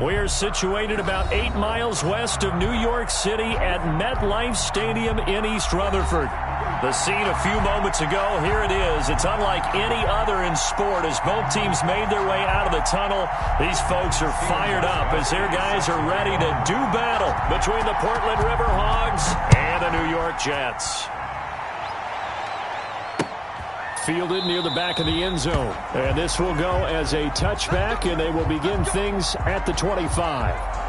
We're situated about 8 miles west of New York City at MetLife Stadium in East Rutherford. The scene a few moments ago, here it is. It's unlike any other in sport as both teams made their way out of the tunnel. These folks are fired up as their guys are ready to do battle between the Portland Riverhogs and the New York Jets. Fielded near the back of the end zone. And this will go as a touchback, and they will begin things at the 25.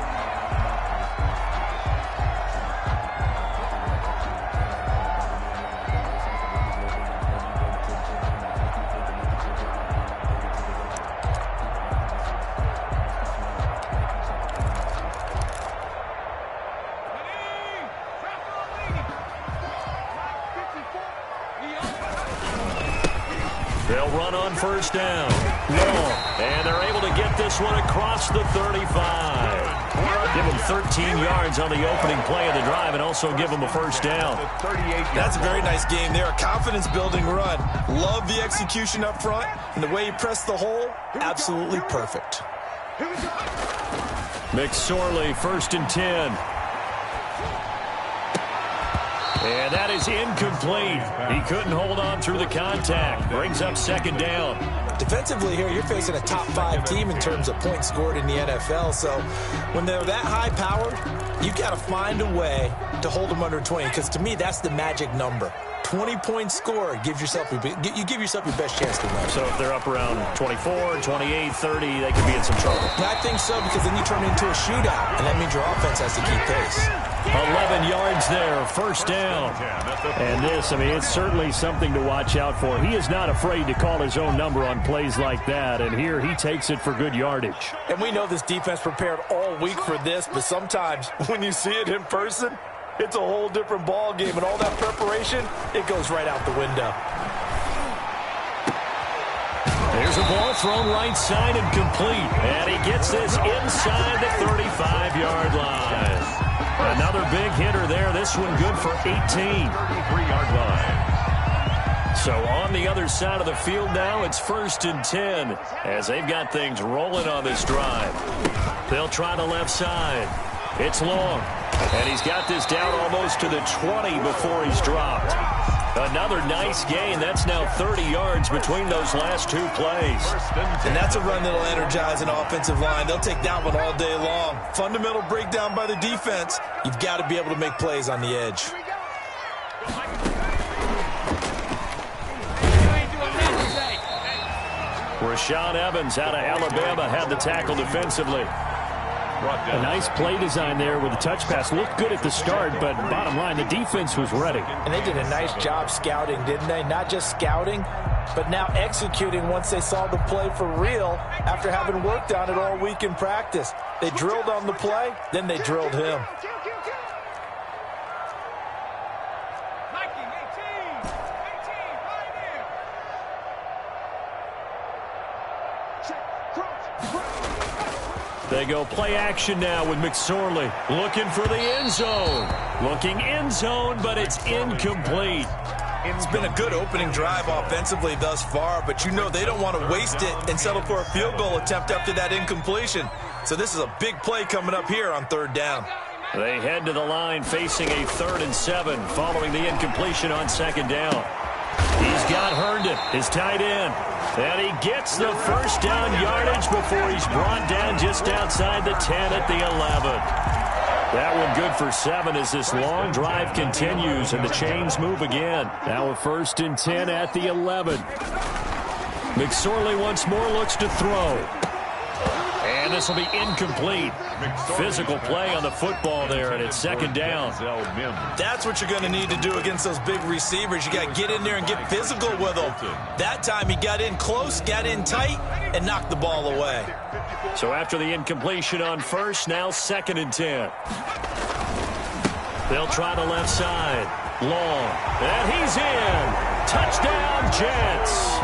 They'll run on first down. And they're able to get this one across the 35. Give them 13 yards on the opening play of the drive and also give them a first down. That's a very nice game there. A confidence-building run. Love the execution up front. And the way he pressed the hole, absolutely perfect. McSorley, 1st and 10. And that is incomplete. He couldn't hold on through the contact. Brings up 2nd down. Defensively here, you're facing a top 5 team in terms of points scored in the NFL. So when they're that high-powered, you've got to find a way to hold them under 20. Because to me, that's the magic number. 20 points scored, you give yourself your best chance to win. So if they're up around 24, 28, 30, they could be in some trouble. I think so, because then you turn it into a shootout, and that means your offense has to keep pace. 11 yards there, 1st down. And this, I mean, it's certainly something to watch out for. He is not afraid to call his own number on plays like that, and here he takes it for good yardage. And we know this defense prepared all week for this, but sometimes when you see it in person, it's a whole different ball game, and all that preparation, it goes right out the window. There's a ball thrown right side and complete, and he gets this inside the 35-yard line. Another big hitter there. This one good for 18. 33-yard line. So on the other side of the field now, it's 1st and 10 as they've got things rolling on this drive. They'll try the left side. It's long, and he's got this down almost to the 20 before he's dropped. Another nice gain. That's now 30 yards between those last 2 plays. And that's a run that'll energize an offensive line. They'll take that one all day long. Fundamental breakdown by the defense. You've got to be able to make plays on the edge. Rashaan Evans out of Alabama had the tackle defensively. A nice play design there with the touch pass. Looked good at the start, but bottom line, the defense was ready. And they did a nice job scouting, didn't they? Not just scouting, but now executing once they saw the play for real after having worked on it all week in practice. They drilled on the play, then they drilled him. They go play action now with McSorley. Looking for the end zone. Looking end zone, but it's incomplete. It's been a good opening drive offensively thus far, but you know they don't want to waste it and settle for a field goal attempt after that incompletion. So this is a big play coming up here on 3rd down. They head to the line facing a 3rd and 7 following the incompletion on 2nd down. He's got Herndon, his tight end. And he gets the first down yardage before he's brought down just outside the 10 at the 11. That one good for 7 as this long drive continues and the chains move again. Now a 1st and 10 at the 11. McSorley once more looks to throw. And this will be incomplete. Physical play on the football there, and it's 2nd down. That's what you're going to need to do against those big receivers. You got to get in there and get physical with them. That time he got in close, got in tight, and knocked the ball away. So after the incompletion on 1st, now 2nd and 10. They'll try the left side. Long. And he's in. Touchdown, Jets.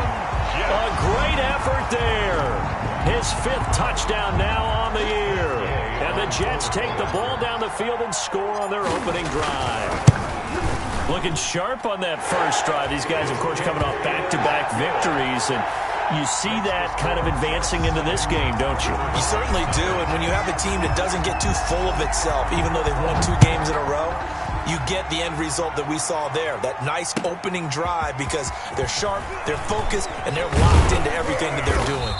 A great effort there. His 5th touchdown now on the year. And the Jets take the ball down the field and score on their opening drive. Looking sharp on that first drive. These guys, of course, coming off back-to-back victories. And You see that kind of advancing into this game, don't you? You certainly do, and when you have a team that doesn't get too full of itself, even though they've won 2 games in a row, you get the end result that we saw there, that nice opening drive, because they're sharp, they're focused, and they're locked into everything that they're doing.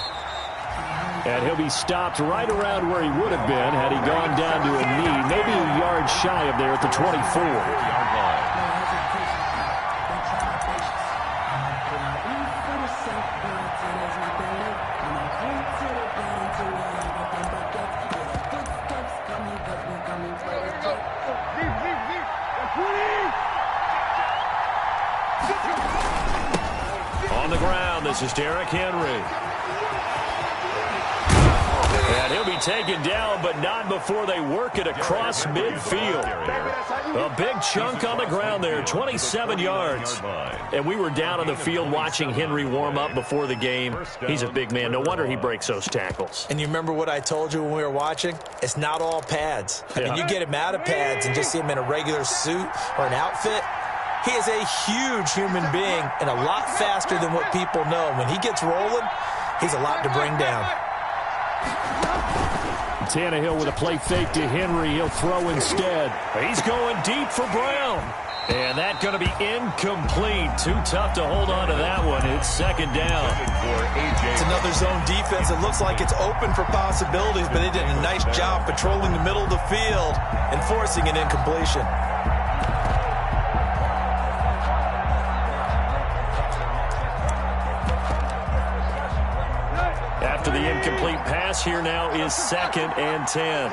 And he'll be stopped right around where he would have been had he gone down to a knee, maybe a yard shy of there at the 24-yard line. On the ground, this is Derrick Henry. And he'll be taken down, but not before they work it across midfield. A big chunk on the ground there, 27 yards. And we were down on the field watching Henry warm up before the game. He's a big man. No wonder he breaks those tackles. And you remember what I told you when we were watching? It's not all pads. I mean, you get him out of pads and just see him in a regular suit or an outfit. He is a huge human being and a lot faster than what people know. When he gets rolling, he's a lot to bring down. Tannehill with a play fake to Henry. He'll throw instead. He's going deep for Brown. And that's going to be incomplete. Too tough to hold on to that one. It's second down. It's another zone defense. It looks like it's open for possibilities, but they did a nice job patrolling the middle of the field and forcing an incompletion. After the incomplete pass, here now is 2nd and 10.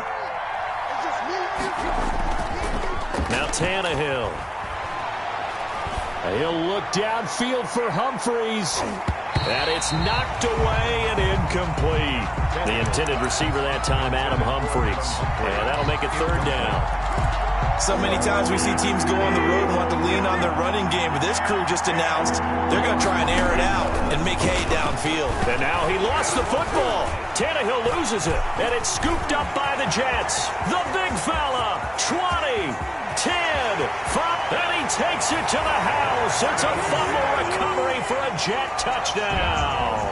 Now Tannehill. He'll look downfield for Humphreys. And it's knocked away and incomplete. The intended receiver that time, Adam Humphreys. And that'll make it 3rd down. So many times we see teams go on the road and want to lean on their running game, but this crew just announced they're going to try and air it out and make hay downfield. And now he lost the football. Tannehill loses it, and it's scooped up by the Jets. The big fella, 20, 10, 5, and he takes it to the house. It's a fumble recovery for a Jet touchdown.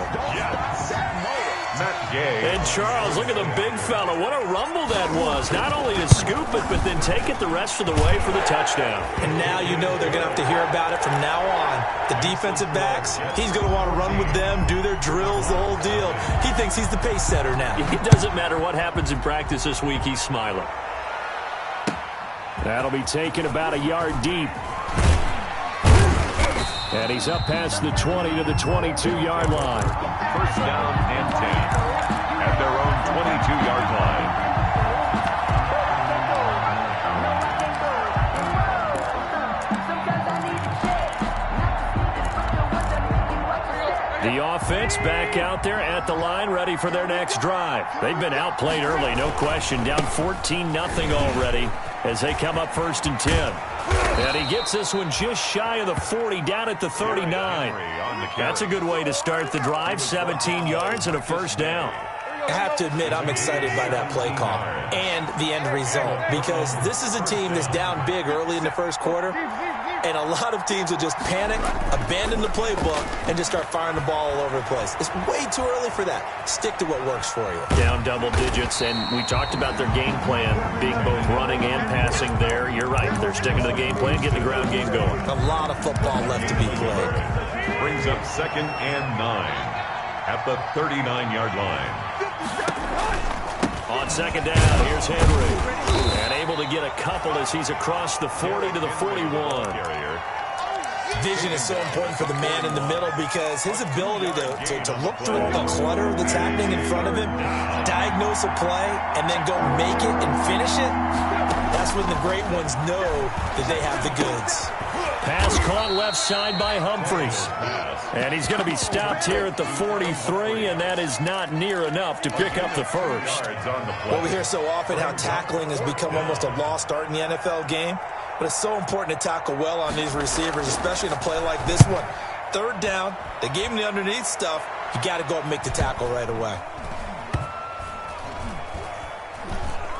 And Charles, look at the big fella. What a rumble that was. Not only to scoop it, but then take it the rest of the way for the touchdown. And now you know they're going to have to hear about it from now on. The defensive backs, he's going to want to run with them, do their drills, the whole deal. He thinks he's the pace setter now. It doesn't matter what happens in practice this week, he's smiling. That'll be taken about a yard deep. And he's up past the 20 to the 22-yard line. 1st down and 10 at their own 22-yard line. The offense back out there at the line, ready for their next drive. They've been outplayed early, no question. Down 14-0 already as they come up 1st and 10. And he gets this one just shy of the 40, down at the 39. That's a good way to start the drive, 17 yards and a 1st down. I have to admit, I'm excited by that play call and the end result, because this is a team that's down big early in the 1st quarter, and a lot of teams will just panic, abandon the playbook, and just start firing the ball all over the place. It's way too early for that. Stick to what works for you. Down double digits, and we talked about their game plan being both running and passing there. You're right. They're sticking to the game plan, getting the ground game going. A lot of football left to be played. Brings up 2nd and 9 at the 39-yard line. On 2nd down, here's Henry. And able to get a couple as he's across the 40 to the 41. Vision is so important for the man in the middle, because his ability to look through the clutter that's happening in front of him, diagnose a play, and then go make it and finish it, that's when the great ones know that they have the goods. Pass caught left side by Humphreys. And he's going to be stopped here at the 43, and that is not near enough to pick up the 1st. Well, we hear so often how tackling has become almost a lost art in the NFL game, but it's so important to tackle well on these receivers, especially in a play like this one. 3rd down, they gave him the underneath stuff. You got to go up and make the tackle right away.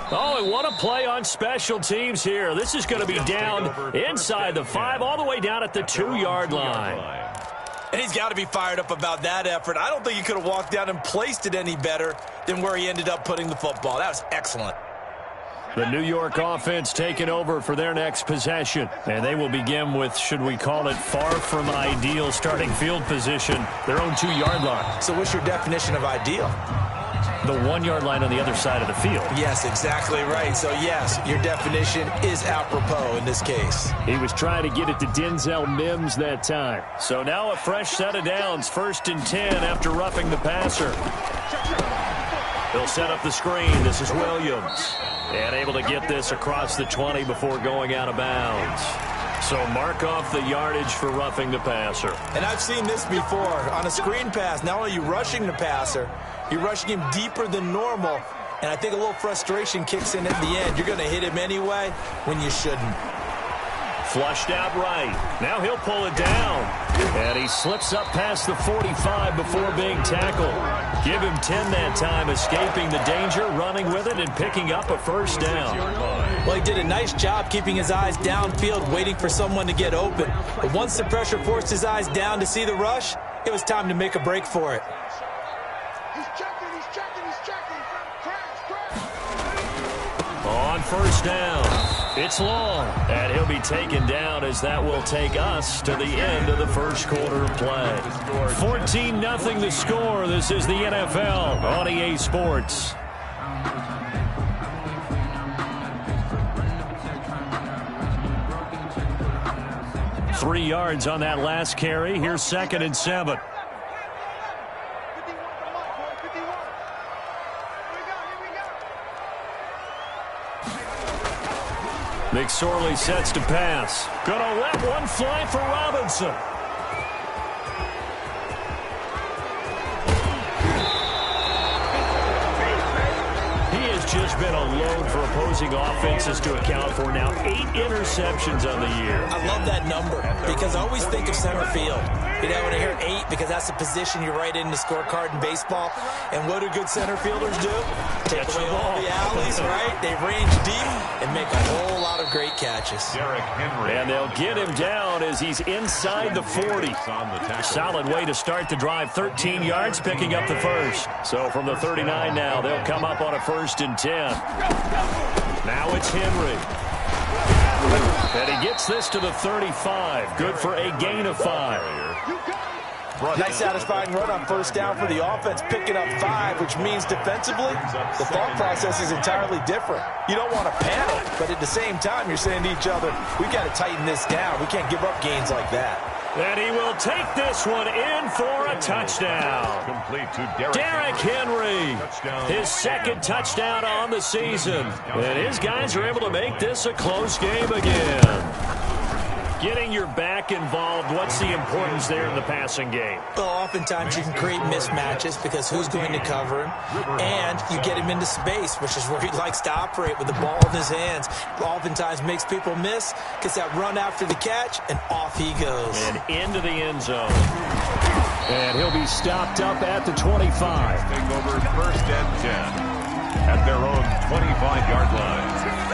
Oh, and what a play on special teams here. This is going to be down inside the 5, all the way down at the 2-yard line. And he's got to be fired up about that effort. I don't think he could have walked down and placed it any better than where he ended up putting the football. That was excellent. The New York offense taking over for their next possession. And they will begin with, should we call it, far from ideal starting field position, their own 2-yard line. So what's your definition of ideal? The 1-yard line on the other side of the field. Yes, exactly right. So, yes, your definition is apropos in this case. He was trying to get it to Denzel Mims that time. So now a fresh set of downs, 1st and 10 after roughing the passer. He'll set up the screen. This is Williams. And able to get this across the 20 before going out of bounds. So mark off the yardage for roughing the passer. And I've seen this before. On a screen pass, not only are you rushing the passer, you're rushing him deeper than normal. And I think a little frustration kicks in at the end. You're going to hit him anyway when you shouldn't. Flushed out right. Now he'll pull it down. And he slips up past the 45 before being tackled. Give him 10 that time, escaping the danger, running with it, and picking up a first down. Well, he did a nice job keeping his eyes downfield, waiting for someone to get open. But once the pressure forced his eyes down to see the rush, it was time to make a break for it. On first down. It's long, and he'll be taken down as that will take us to the end of the first quarter of play. 14-0 the score. This is the NFL on EA Sports. Three yards on that last carry. Here's 2nd and 7. McSorley sets to pass. Gonna let one fly for Robinson. He has just been a load for opposing offenses to account for now. 8 interceptions on the year. I love that number because I always think of center field. You know, when I hear 8, because that's the position you write in the scorecard in baseball. And what do good center fielders do? Take away all the alleys, right? They range deep and make a whole lot of great catches. And they'll get him down as he's inside the 40. Solid way to start the drive. 13 yards, picking up the first. So from the 39 now, they'll come up on a 1st and 10. Now it's Henry. And he gets this to the 35. Good for a gain of 5. Nice satisfying run on first down for the offense, picking up 5, which means defensively, the thought process is entirely different. You don't want to panic, but at the same time, you're saying to each other, we've got to tighten this down. We can't give up gains like that. And he will take this one in for a touchdown. Complete to Derrick Henry, his 2nd touchdown on the season. And his guys are able to make this a close game again. Getting your back involved, what's the importance there in the passing game? Well, oftentimes you can create mismatches because who's going to cover him, and you get him into space, which is where he likes to operate with the ball in his hands. Oftentimes makes people miss, gets that run after the catch, and off he goes. And into the end zone. And he'll be stopped up at the 25. Take over 1st and 10 at their own 25-yard line.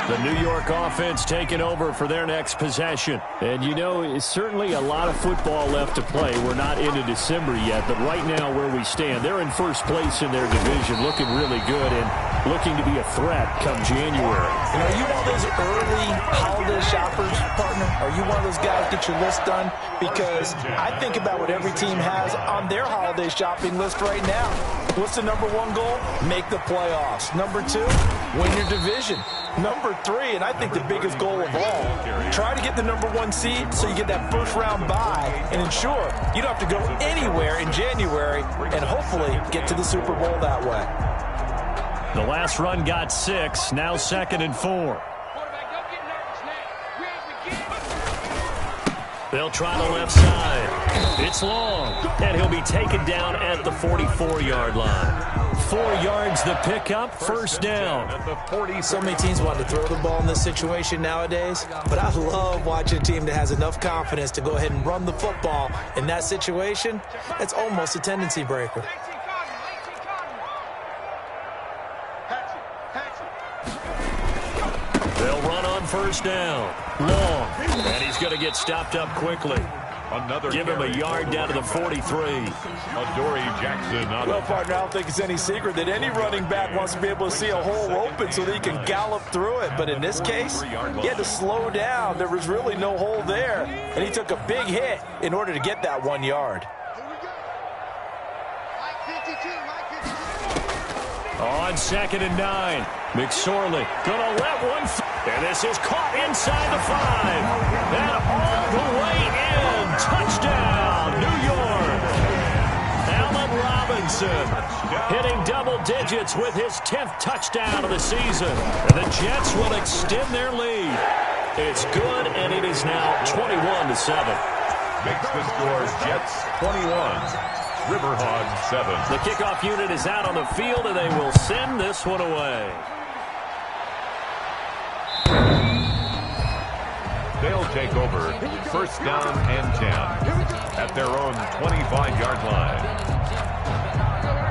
The New York offense taking over for their next possession. And, you know, it's certainly a lot of football left to play. We're not into December yet, but right now where we stand, they're in 1st place in their division, looking really good and looking to be a threat come January. And are you one of those early holiday shoppers, partner? Are you one of those guys get your list done? Because I think about what every team has on their holiday shopping list right now. What's the number 1 goal? Make the playoffs. Number 2, win your division. Number 3, and I think the biggest goal of all, try to get the number 1 seed so you get that first-round bye and ensure you don't have to go anywhere in January and hopefully get to the Super Bowl that way. The last run got 6, now 2nd and 4. They'll try the left side. It's long, and he'll be taken down at the 44-yard line. 4 yards the pickup, first down. So many teams want to throw the ball in this situation nowadays, but I love watching a team that has enough confidence to go ahead and run the football in that situation. That's almost a tendency breaker. They'll run on first down. Long, and he's going to get stopped up quickly. Another Give him a yard down to the 43. Adoree Jackson. Well, partner, I don't think it's any secret that any running back wants to be able to see a hole open so that he can gallop through it. But in this case, he had to slow down. There was really no hole there, and he took a big hit in order to get that 1 yard. On 2nd and 9, McSorley gonna let one, and this is caught inside the 5, and all the way in, touchdown, New York. Allen Robinson hitting double digits with his 10th touchdown of the season, and the Jets will extend their lead. It's good, and it is now 21-7. Makes the score Jets 21. Riverhawks 7. The kickoff unit is out on the field, and they will send this one away. They'll take over 1st down and 10 at their own 25-yard line.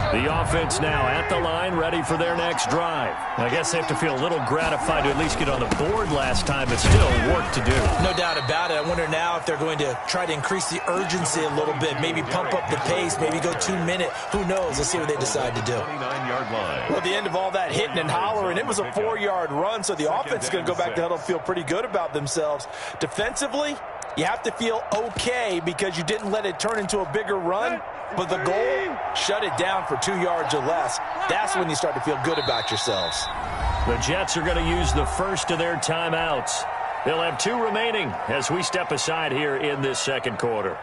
The offense now at the line, ready for their next drive. I guess they have to feel a little gratified to at least get on the board last time, but still work to do. No doubt about it. I wonder now if they're going to try to increase the urgency a little bit, maybe pump up the pace, maybe go 2-minute. Who knows? Let's see what they decide to do. 29-yard line. Well, at the end of all that hitting and hollering, it was a 4-yard run, so the offense is going to go back to huddle and feel pretty good about themselves. Defensively, you have to feel okay because you didn't let it turn into a bigger run. But the goal, shut it down for 2 yards or less. That's when you start to feel good about yourselves. The Jets are going to use the first of their timeouts. They'll have 2 remaining as we step aside here in this second quarter.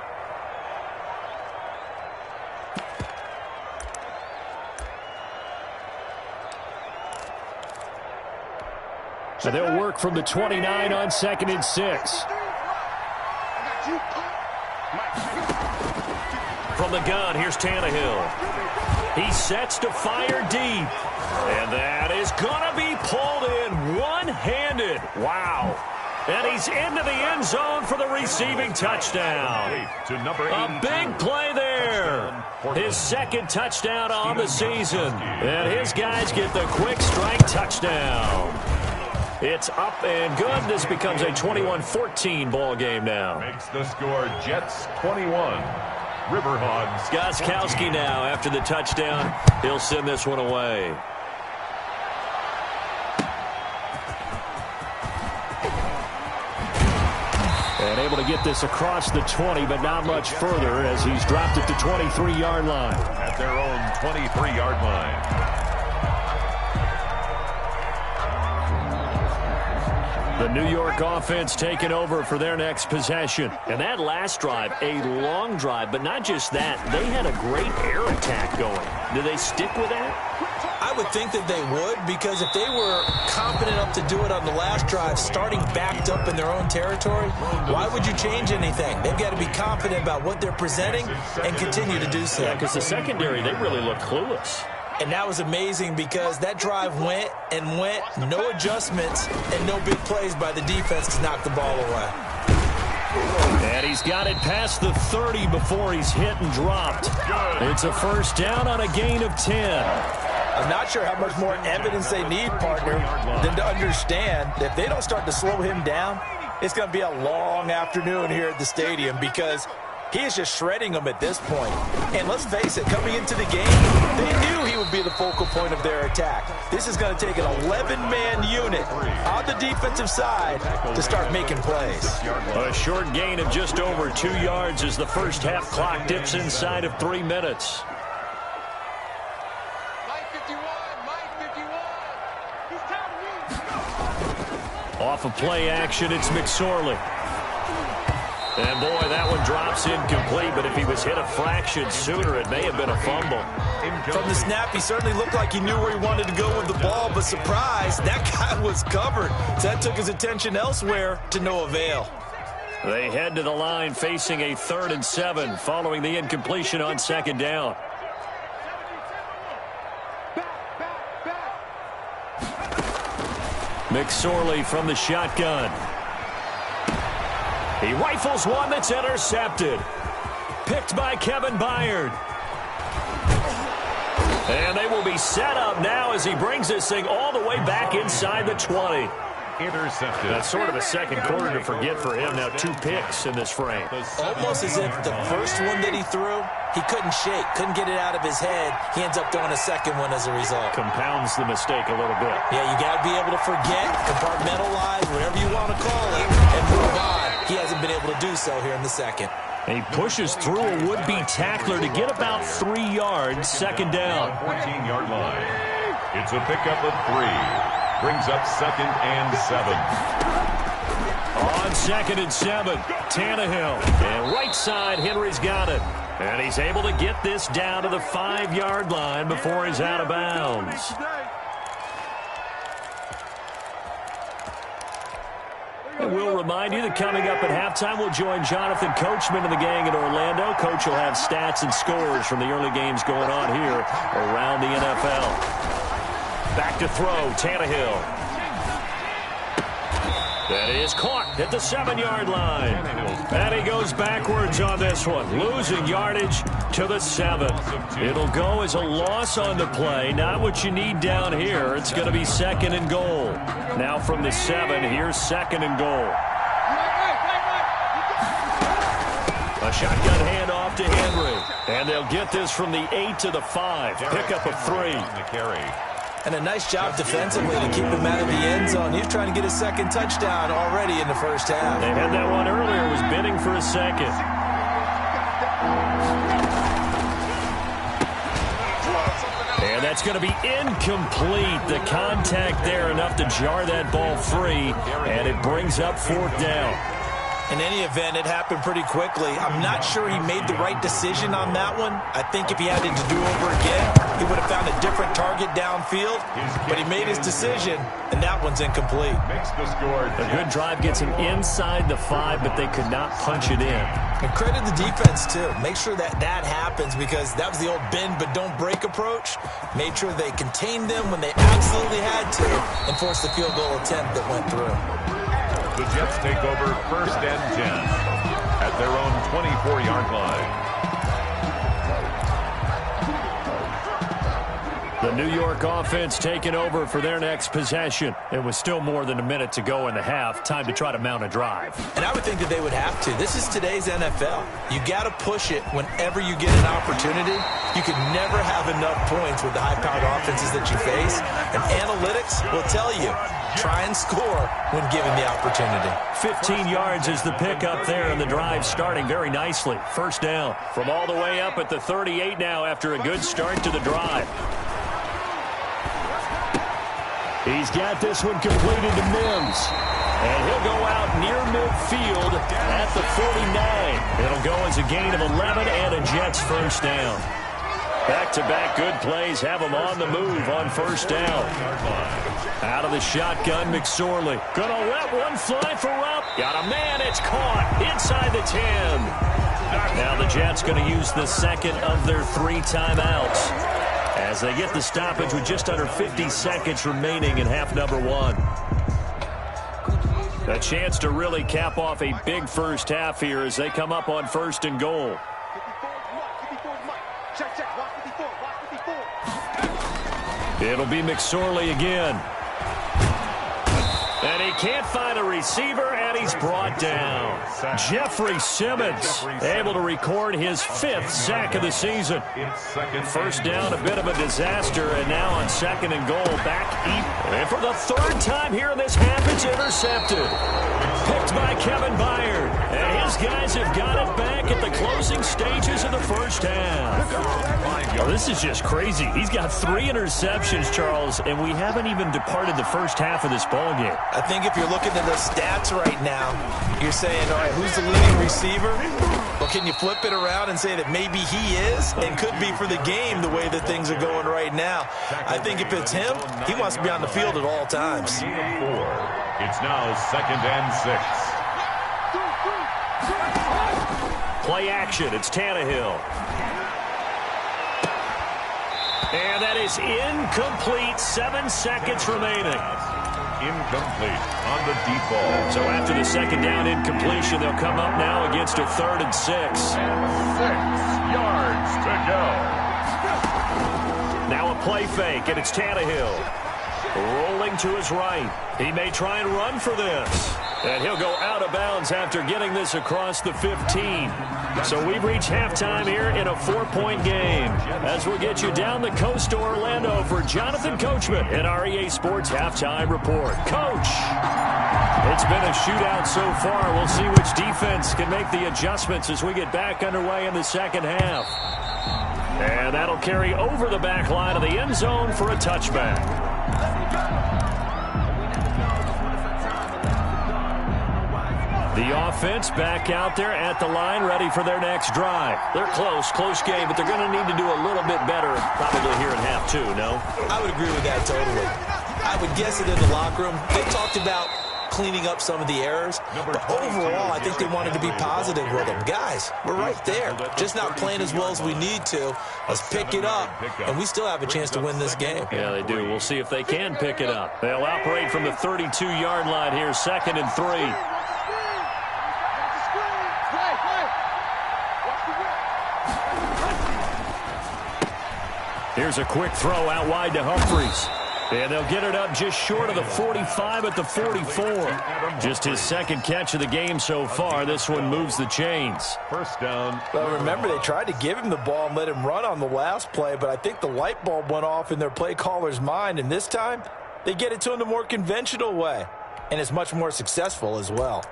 So they'll work from the 29 on 2nd and 6. From the gun, here's Tannehill. He sets to fire deep. And that is going to be pulled in one-handed. Wow. And he's into the end zone for the receiving touchdown. A big play there. His 2nd touchdown on the season. And his guys get the quick strike touchdown. It's up and good. This becomes a 21-14 ball game now. Makes the score Jets 21. Riverhawks. Gostkowski now after the touchdown. He'll send this one away. And able to get this across the 20, but not much further as he's dropped at the 23-yard line. At their own 23-yard line. The New York offense taking over for their next possession. And that last drive, a long drive, but not just that. They had a great air attack going. Do they stick with that? I would think that they would, because if they were confident enough to do it on the last drive, starting backed up in their own territory, why would you change anything? They've got to be confident about what they're presenting and continue to do so. Yeah, because the secondary, they really look clueless. And that was amazing because that drive went and went, no adjustments, and no big plays by the defense to knock the ball away. And he's got it past the 30 before he's hit and dropped. It's a 1st down on a gain of 10. I'm not sure how much more evidence they need, partner, than to understand that if they don't start to slow him down, it's going to be a long afternoon here at the stadium because he is just shredding them at this point. And let's face it, coming into the game, they knew he would be the focal point of their attack. This is going to take an 11-man unit on the defensive side to start making plays. A short gain of just over 2 yards as the first half clock dips inside of 3 minutes. Off of play action, it's McSorley. And boy, that one drops incomplete, but if he was hit a fraction sooner, it may have been a fumble. From the snap, he certainly looked like he knew where he wanted to go with the ball, but surprise, that guy was covered. So that took his attention elsewhere to no avail. They head to the line facing a 3rd and 7 following the incompletion on 2nd down. McSorley from the shotgun. He rifles one that's intercepted. Picked by Kevin Byard. And they will be set up now as he brings this thing all the way back inside the 20. intercepted. That's sort of a second quarter to forget for him. Now 2 picks in this frame. Almost as if the first one that he threw, he couldn't shake, couldn't get it out of his head. He ends up throwing a second one as a result. Compounds the mistake a little bit. Yeah, you got to be able to forget, compartmentalize, whatever you want to call it, and move on. He hasn't been able to do so here in the second. And he pushes through a would-be tackler to get about 3 yards, second down. 14-yard line. It's a pickup of 3. Brings up 2nd and 7. On 2nd and 7, Tannehill. And right side, Henry's got it. And he's able to get this down to the 5-yard line before he's out of bounds. And we'll remind you that coming up at halftime, we'll join Jonathan Coachman and the gang in Orlando. Coach will have stats and scores from the early games going on here around the NFL. Back to throw, Tannehill. That is caught at the 7-yard line. And he goes backwards on this one, losing yardage to the 7. It'll go as a loss on the play, not what you need down here. It's going to be 2nd and goal. Now from the 7, here's 2nd and goal. A shotgun handoff to Henry. And they'll get this from the 8 to the 5. Pickup of 3. And a nice job defensively to keep him out of the end zone. He's trying to get his second touchdown already in the first half. They had that one earlier, was bidding for a second. And that's going to be incomplete. The contact there enough to jar that ball free, and it brings up 4th down. In any event, it happened pretty quickly. I'm not sure he made the right decision on that one. I think if he had it to do over again, he would have found a different target downfield. But he made his decision, and that one's incomplete. Makes the score. A good drive gets him inside the 5, but they could not punch it in. And credit the defense, too. Make sure that that happens, because that was the old bend but don't break approach. Made sure they contained them when they absolutely had to and forced the field goal attempt that went through. The Jets take over 1st and 10 at their own 24-yard line. The New York offense taking over for their next possession. It was still more than a minute to go in the half. Time to try to mount a drive. And I would think that they would have to. This is today's NFL. You got to push it whenever you get an opportunity. You can never have enough points with the high-powered offenses that you face. And analytics will tell you, try and score when given the opportunity. 15 yards is the pickup there, and the drive starting very nicely. 1st down from all the way up at the 38 now after a good start to the drive. He's got this one completed to Mims. And he'll go out near midfield at the 49. It'll go as a gain of 11 and a Jets 1st down. Back-to-back good plays have them on the move on 1st down. Out of the shotgun, McSorley. Gonna let one fly for Rupp. Got a man, it's caught inside the 10. Now the Jets gonna use the 2nd of their 3 timeouts as they get the stoppage with just under 50 seconds remaining in half number 1. A chance to really cap off a big first half here as they come up on 1st and goal. It'll be McSorley again. And he can't find a receiver, and he's brought down. Jeffrey Simmons able to record his 5th sack of the season. 1st down, a bit of a disaster, and now on 2nd and goal, back even. And for the 3rd time here in this half, it's intercepted. Picked by Kevin Byard. And his guys have got it back at the closing stages of the 1st half. Oh, this is just crazy. He's got 3 interceptions, Charles, and we haven't even departed the 1st half of this ballgame. I think if you're looking at the stats right now, you're saying, all right, who's the leading receiver? Well, can you flip it around and say that maybe he is and could be for the game the way that things are going right now? I think if it's him, he wants to be on the field at all times. It's now 2nd and 6. Play action. It's Tannehill. And that is incomplete. 7 seconds remaining. Incomplete on the deep ball. So after the 2nd down incompletion, they'll come up now against a 3rd and 6. 6 yards to go. Now a play fake, and it's Tannehill. Rolling to his right. He may try and run for this. And he'll go out of bounds after getting this across the 15. So we've reached halftime here in a 4-point game. As we'll get you down the coast to Orlando for Jonathan Coachman in our EA Sports Halftime Report. Coach, it's been a shootout so far. We'll see which defense can make the adjustments as we get back underway in the second half. And that'll carry over the back line of the end zone for a touchback. The offense back out there at the line, ready for their next drive. They're close game, but they're going to need to do a little bit better probably here in half two, no? I would agree with that totally. I would guess it in the locker room. They talked about cleaning up some of the errors, but overall, I think they wanted to be positive with them. Guys, we're right there. Just not playing as well as we need to. Let's pick it up, and we still have a chance to win this game. Yeah, they do. We'll see if they can pick it up. They'll operate from the 32-yard line here, 2nd and 3. Here's a quick throw out wide to Humphries. And they'll get it up just short of the 45 at the 44. Just his second catch of the game so far. This one moves the chains. First down. Well, remember, they tried to give him the ball and let him run on the last play, but I think the light bulb went off in their play caller's mind, and this time they get it to him the more conventional way, and it's much more successful as well.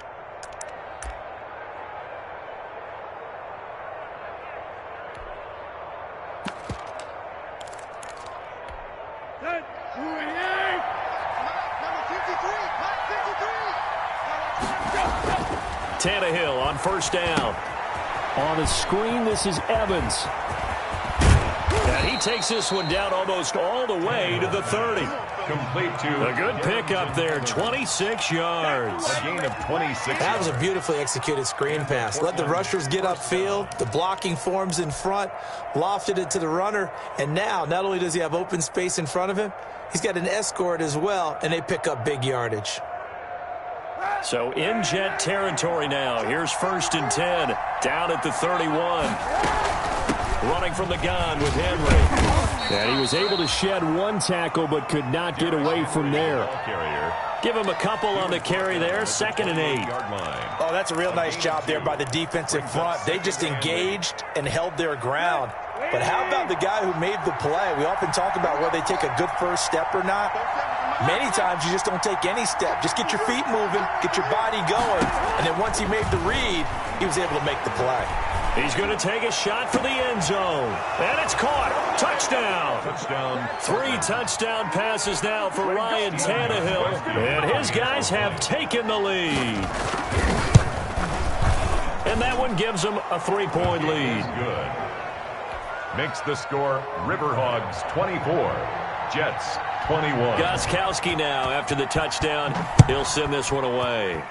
Tannehill on first down. On the screen, this is Evans. And he takes this one down almost all the way to the 30. Complete to a good pickup there, 26 yards. A gain of 26. That was a beautifully executed screen pass. Let the rushers get upfield. The blocking forms in front. Lofted it to the runner. And now, not only does he have open space in front of him, he's got an escort as well, and they pick up big yardage. So in jet territory now. Here's 1st and 10. Down at the 31. Running from the gun with Henry. And he was able to shed one tackle but could not get away from there. Give him a couple on the carry there. 2nd and 8. Oh, that's a real nice job there by the defensive front. They just engaged and held their ground. But how about the guy who made the play? We often talk about whether they take a good first step or not. Many times you just don't take any step. Just get your feet moving, get your body going, and then once he made the read, he was able to make the play. He's going to take a shot for the end zone. And it's caught. Touchdown. Touchdown. 3 touchdown passes now for Ryan Tannehill. And his guys have taken the lead. And that one gives them a 3-point lead. Good. Makes the score Riverhogs 24, Jets 21. Gostkowski now after the touchdown. He'll send this one away.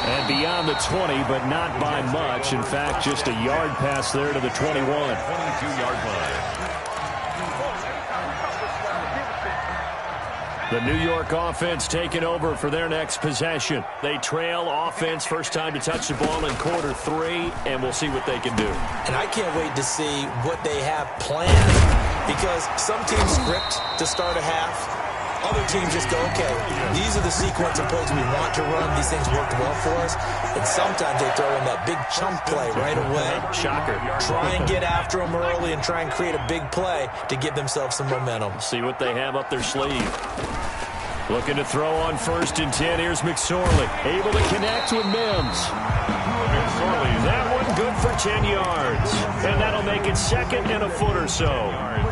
And beyond the 20, but not by much. In fact, just a yard pass there to the 21. 22-yard line. The New York offense taking over for their next possession. They trail offense, first time to touch the ball in quarter 3, and we'll see what they can do. And I can't wait to see what they have planned, because some teams script to start a half. Other teams just go, okay, these are the sequence of plays we want to run. These things worked well for us. And sometimes they throw in that big chunk play right away. Shocker. Try and get after them early and try and create a big play to give themselves some momentum. See what they have up their sleeve. Looking to throw on 1st and 10. Here's McSorley. Able to connect with Mims. McSorley, that one good for 10 yards. And that'll make it 2nd and a foot or so.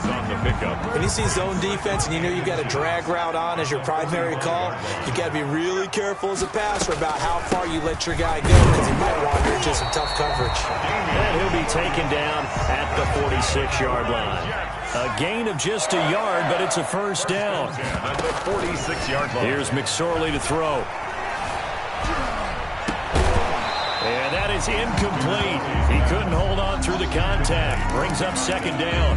On the pickup. When you see zone defense and you know you've got a drag route on as your primary call, you've got to be really careful as a passer about how far you let your guy go, because he might wander into some tough coverage. And he'll be taken down at the 46-yard line. A gain of just a yard, but it's a first down. At the 46-yard line. Here's McSorley to throw. And that is incomplete. He couldn't hold on through the contact. Brings up 2nd down.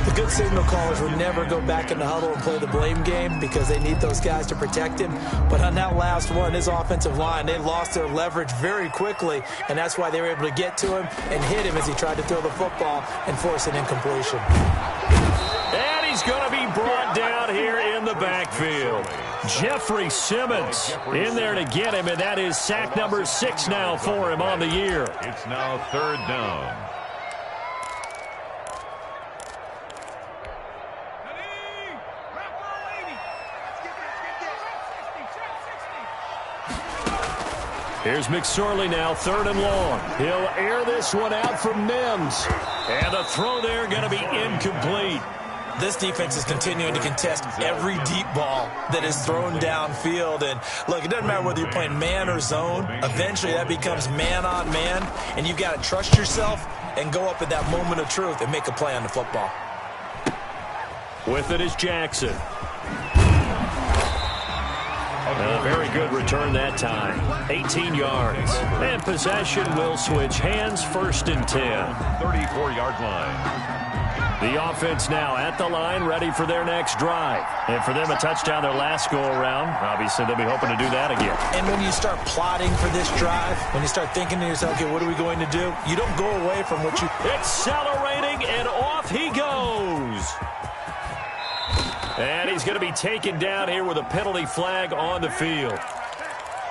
The good signal callers will never go back in the huddle and play the blame game because they need those guys to protect him. But on that last one, his offensive line, they lost their leverage very quickly, and that's why they were able to get to him and hit him as he tried to throw the football and force an incompletion. And he's going to be brought down here in the backfield. Jeffrey Simmons in there to get him, and that is sack number 6 now for him on the year. It's now 3rd down. Here's McSorley now, 3rd and long. He'll air this one out from Mims. And the throw there going to be incomplete. This defense is continuing to contest every deep ball that is thrown downfield. And, look, it doesn't matter whether you're playing man or zone. Eventually that becomes man-on-man, and you've got to trust yourself and go up at that moment of truth and make a play on the football. With it is Jackson. A very good return that time. 18 yards. And possession will switch hands, 1st and 10. 34-yard line. The offense now at the line, ready for their next drive. And for them, a touchdown their last go-around. Obviously, they'll be hoping to do that again. And when you start plotting for this drive, when you start thinking to yourself, okay, what are we going to do? You don't go away from what you... Accelerating, and off he goes. And he's going to be taken down here with a penalty flag on the field.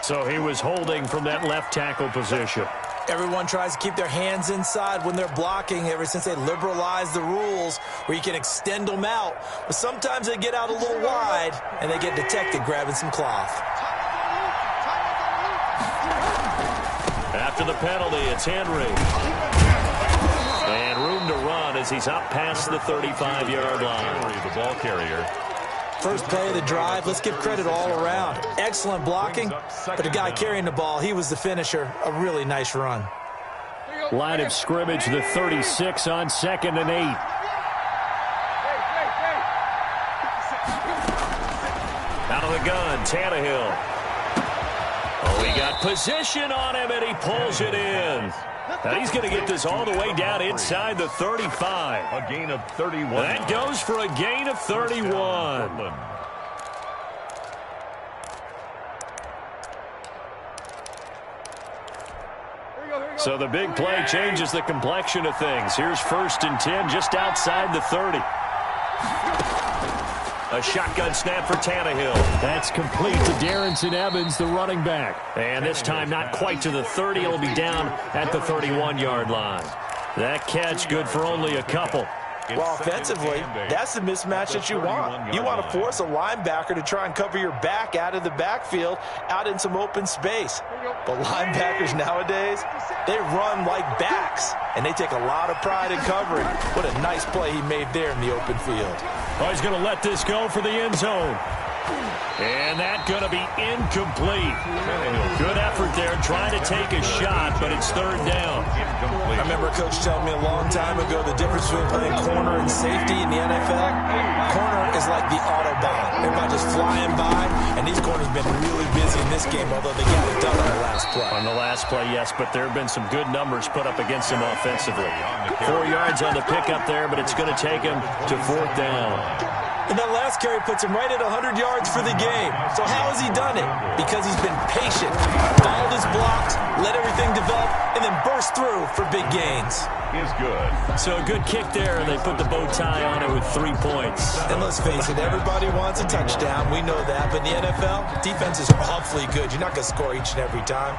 So he was holding from that left tackle position. Everyone tries to keep their hands inside when they're blocking ever since they liberalized the rules where you can extend them out. But sometimes they get out a little wide and they get detected grabbing some cloth. After the penalty, it's Henry. And room to run as he's up past the 35-yard line. The ball carrier. First play of the drive, let's give credit all around. Excellent blocking, but the guy carrying the ball, he was the finisher. A really nice run. Line of scrimmage, the 36 on 2nd and 8. Out of the gun, Tannehill. Oh, he got position on him, and he pulls it in. Now he's going to get this all the way down inside the 35. A gain of 31. That goes for a gain of 31. So the big play changes the complexion of things. Here's 1st and 10 just outside the 30. A shotgun snap for Tannehill. That's complete to Darrington Evans, the running back. And this time not quite to the 30. It'll be down at the 31-yard line. That catch good for only a couple. Well, offensively, that's the mismatch that you want. You want to force a linebacker to try and cover your back out of the backfield, out in some open space. But linebackers nowadays, they run like backs, and they take a lot of pride in covering. What a nice play he made there in the open field. Oh, he's going to let this go for the end zone. And that's going to be incomplete. Good effort there trying to take a shot, but it's 3rd down. I remember Coach telling me a long time ago the difference between playing corner and safety in the NFL. Corner is like the Autobahn. Everybody just flying by, and these corners have been really busy in this game, although they got it done on the last play. On the last play, yes, but there have been some good numbers put up against them offensively. 4 yards on the pickup there, but it's going to take him to 4th down. And that last carry puts him right at 100 yards for the game. So how has he done it? Because he's been patient, followed his blocks, let everything develop, and then burst through for big gains. Is good. So a good kick there, and they put the bow tie on it with 3 points. And let's face it, everybody wants a touchdown. We know that. But in the NFL, defense is awfully good. You're not going to score each and every time.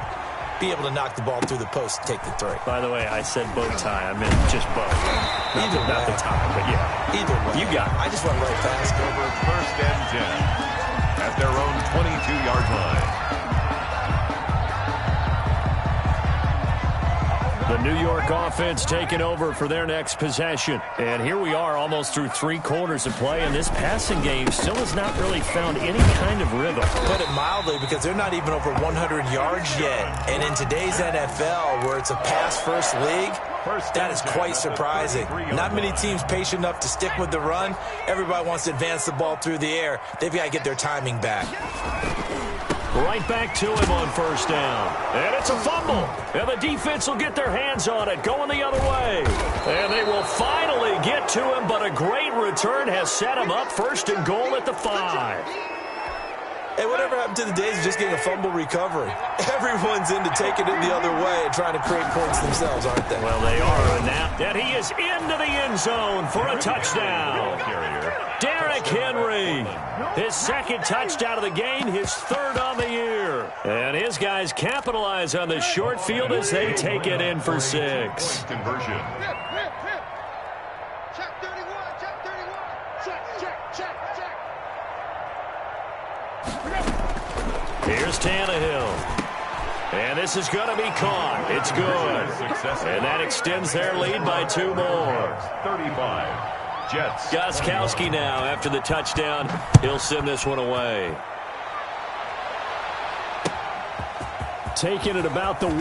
Be able to knock the ball through the post and take the 3. By the way, I said bow tie. I meant just bow. Either way. Not the tie, but yeah. Either way. You got it. I just went right past it. Over 1st and 10 at their own 22-yard line. The New York offense taking over for their next possession. And here we are almost through 3 quarters of play, and this passing game still has not really found any kind of rhythm. Put it mildly, because they're not even over 100 yards yet. And in today's NFL, where it's a pass-first league, that is quite surprising. Not many teams patient enough to stick with the run. Everybody wants to advance the ball through the air. They've got to get their timing back. Right back to him on first down. And it's a fumble. And the defense will get their hands on it, going the other way. And they will finally get to him, but a great return has set him up first and goal at the 5. Hey, whatever happened to the days of just getting a fumble recovery? Everyone's into taking it the other way and trying to create points themselves, aren't they? Well, they are, and that he is into the end zone for a touchdown. Derrick Henry, his second touchdown of the game, his third on the year. And his guys capitalize on the short field as they take it in for 6. Conversion. Check 31, check 31. Check. Here's Tannehill. And this is going to be caught. It's good. And that extends their lead by 2 more. 35. Jets. Gostkowski now after the touchdown. He'll send this one away. Taking it about the 1.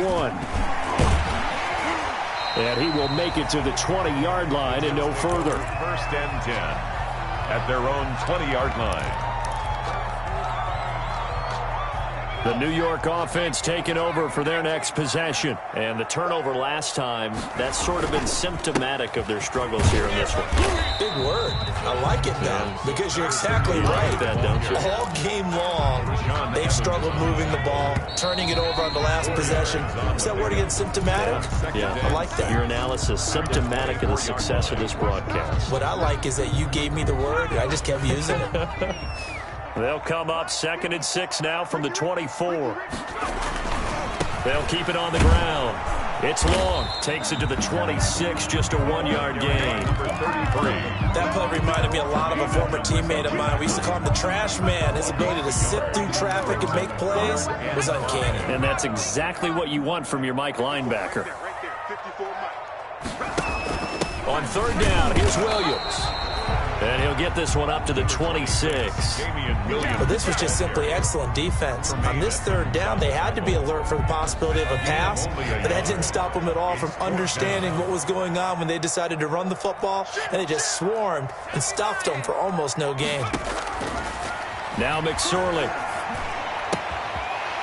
And he will make it to the 20-yard line and no further. First and 10 at their own 20-yard line. The New York offense taking over for their next possession. And the turnover last time, that's sort of been symptomatic of their struggles here in this one. Big word. I like it, though, because you're exactly right. Like that, don't you? All game long, they've struggled moving the ball, turning it over on the last possession. Is that word again, symptomatic? Yeah. I like that. Your analysis, symptomatic of the success of this broadcast. What I like is that you gave me the word, and I just kept using it. They'll come up 2nd and 6 now from the 24. They'll keep it on the ground. It's long. Takes it to the 26, just a 1-yard gain. That play reminded me a lot of a former teammate of mine. We used to call him the trash man. His ability to sit through traffic and make plays was uncanny. And that's exactly what you want from your Mike linebacker. On 3rd down, here's Williams. And he'll get this one up to the 26. But this was just simply excellent defense. On this 3rd down, they had to be alert for the possibility of a pass, but that didn't stop them at all from understanding what was going on when they decided to run the football, and they just swarmed and stuffed them for almost no gain. Now McSorley.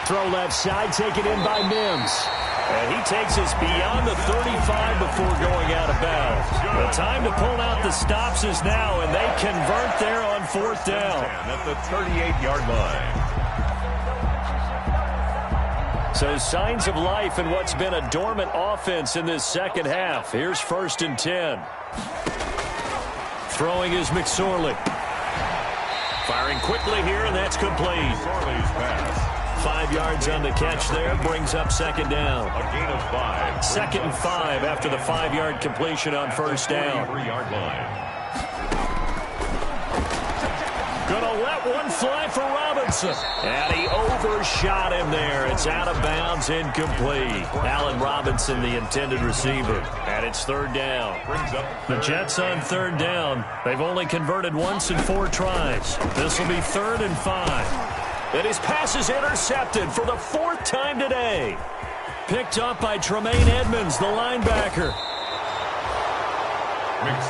Throw left side, taken in by Mims. And he takes us beyond the 35 before going out of bounds. The time to pull out the stops is now, and they convert there on 4th down. At the 38-yard line. So signs of life in what's been a dormant offense in this second half. Here's 1st and 10. Throwing is McSorley. Firing quickly here, and that's complete. McSorley's pass. 5 yards on the catch there, brings up 2nd down. A gain of 5. 2nd and 5 after the 5-yard completion on 1st down. 3-yard line. Gonna let one fly for Robinson. And he overshot him there. It's out of bounds, incomplete. Allen Robinson, the intended receiver. And it's 3rd down. The Jets on 3rd down. They've only converted once in 4 tries. This will be 3rd and 5. And his pass is intercepted for the 4th time today. Picked up by Tremaine Edmonds, the linebacker.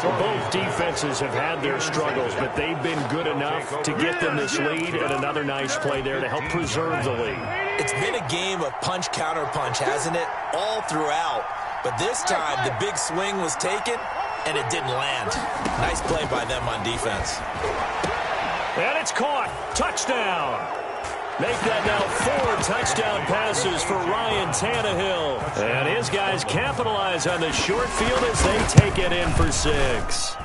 Both defenses have had their struggles, but they've been good enough to get them this lead, and another nice play there to help preserve the lead. It's been a game of punch-counter-punch, hasn't it? All throughout. But this time, the big swing was taken, and it didn't land. Nice play by them on defense. And it's caught. Touchdown. Make that now 4 touchdown passes for Ryan Tannehill. And his guys capitalize on the short field as they take it in for 6.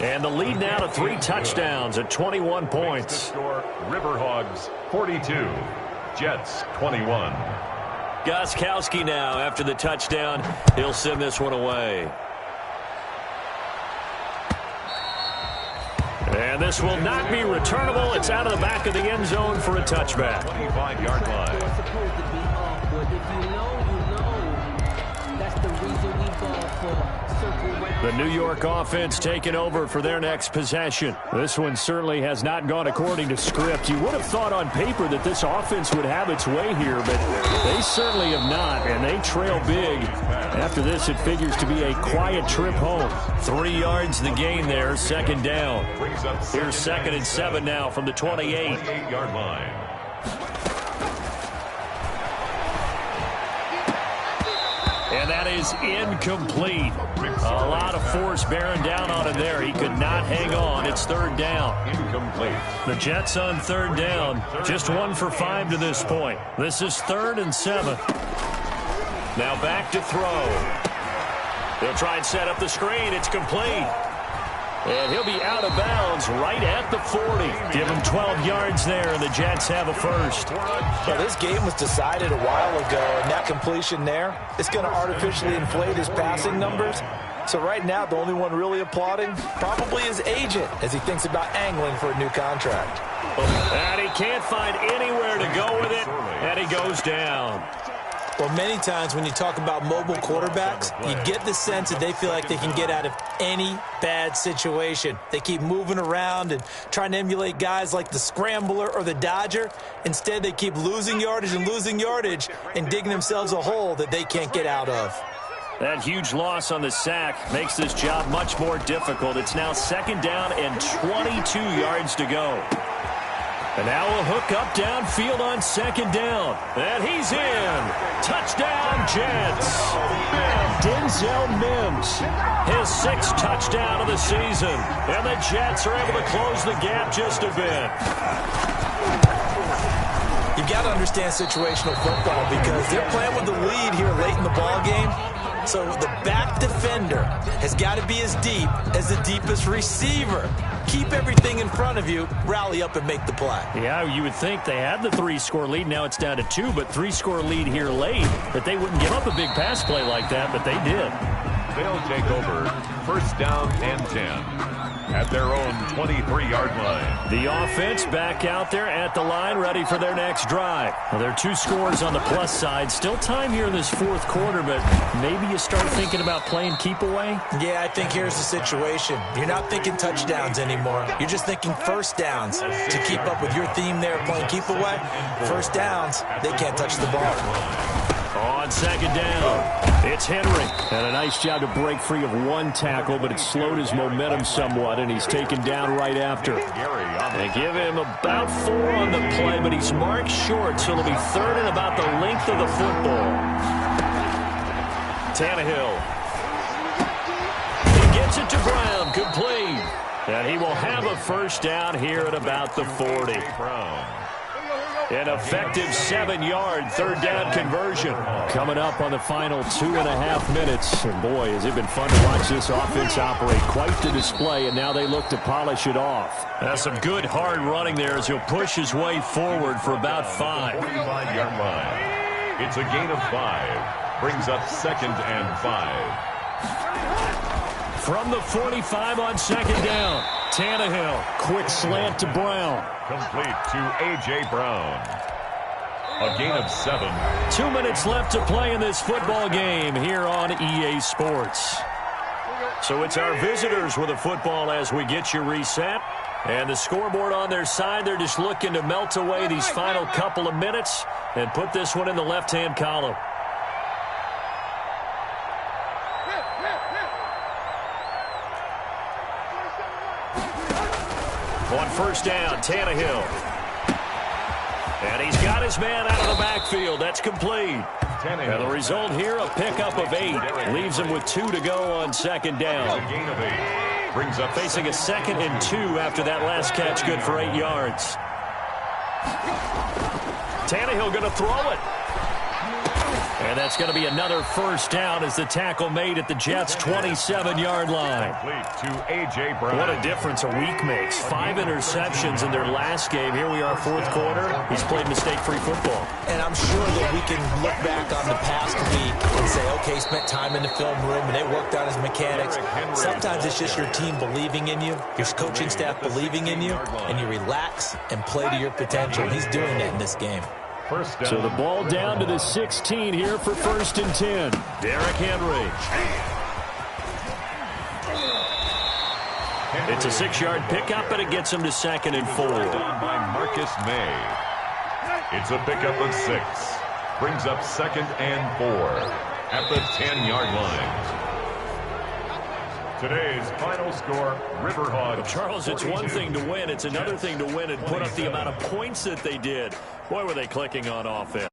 And the lead now to 3 touchdowns at 21 points. Riverhogs 42, Jets 21. Gostkowski now after the touchdown. He'll send this one away. And this will not be returnable. It's out of the back of the end zone for a touchback. 25-yard line. The New York offense taking over for their next possession. This one certainly has not gone according to script. You would have thought on paper that this offense would have its way here, but they certainly have not, and they trail big. After this, it figures to be a quiet trip home. 3 yards the gain there, 2nd down. Here's 2nd and 7 now from the 28. 28-yard line. And that is incomplete. A lot of force bearing down on him there. He could not hang on. It's third down. Incomplete. The Jets on third down. Just 1 for 5 to this point. This is 3rd and 7. Now back to throw. He'll try and set up the screen. It's complete. And he'll be out of bounds right at the 40. Give him 12 yards there, and the Jets have a first. Well, this game was decided a while ago, and that completion there, it's going to artificially inflate his passing numbers. So right now, the only one really applauding probably his agent as he thinks about angling for a new contract. And he can't find anywhere to go with it, and he goes down. Well, many times when you talk about mobile quarterbacks, you get the sense that they feel like they can get out of any bad situation. They keep moving around and trying to emulate guys like the Scrambler or the Dodger. Instead, they keep losing yardage and digging themselves a hole that they can't get out of. That huge loss on the sack makes this job much more difficult. It's now 2nd down and 22 yards to go. And now we'll hook up downfield on 2nd down. And he's in. Touchdown, Jets. Denzel Mims, his 6th touchdown of the season. And the Jets are able to close the gap just a bit. You've got to understand situational football because they're playing with the lead here late in the ball game. So the back defender has got to be as deep as the deepest receiver. Keep everything in front of you, rally up and make the play. Yeah, you would think they had the 3-score lead. Now it's down to 2, but 3-score lead here late. That they wouldn't give up a big pass play like that, but they did. They'll take over 1st down and 10 at their own 23-yard line. The offense back out there at the line, ready for their next drive. Well, there are 2 scores on the plus side. Still time here in this 4th quarter, but maybe you start thinking about playing keep away? Yeah, I think here's the situation. You're not thinking touchdowns anymore. You're just thinking 1st downs. To keep up with your theme there, playing keep away, 1st downs, they can't touch the ball. On 2nd down, it's Henry. And a nice job to break free of 1 tackle, but it slowed his momentum somewhat, and he's taken down right after. They give him about 4 on the play, but he's marked short, so it'll be 3rd and about the length of the football. Tannehill. He gets it to Brown, complete. And he will have a 1st down here at about the 40. An effective 7-yard 3rd down conversion coming up on the final 2.5 minutes. And boy, has it been fun to watch this offense operate. Quite the display, and now they look to polish it off. That's some good hard running there as he'll push his way forward for about 5. 45-yard line. It's a gain of 5. Brings up 2nd and 5. From the 45 on 2nd down. Tannehill, quick slant to Brown. Complete to A.J. Brown. A gain of 7. 2 minutes left to play in this football game here on EA Sports. So it's our visitors with a football as we get you reset. And the scoreboard on their side, they're just looking to melt away these final couple of minutes and put this one in the left-hand column. On 1st down, Tannehill. And he's got his man out of the backfield. That's complete. And the result here, a pickup of 8. Leaves him with 2 to go on 2nd down. A gain of 8. Brings up facing a 2nd and 2 after that last catch, good for 8 yards. Tannehill going to throw it. And that's going to be another 1st down as the tackle made at the Jets' 27-yard line. Complete to A.J. Brown. What a difference a week makes. 5 interceptions in their last game. Here we are, 4th quarter. He's played mistake-free football. And I'm sure that we can look back on the past week and say, okay, spent time in the film room and they worked on his mechanics. Sometimes it's just your team believing in you, your coaching staff believing in you, and you relax and play to your potential. He's doing that in this game. So the ball down to the 16 here for 1st and 10. Derrick Henry. It's a 6-yard pickup, but it gets him to 2nd and 4. Done by Marcus May. It's a pickup of 6. Brings up 2nd and 4 at the 10-yard line. Today's final score, Riverhawks. Charles, it's one thing to win. It's another thing to win and put up the amount of points that they did. Boy, were they clicking on offense.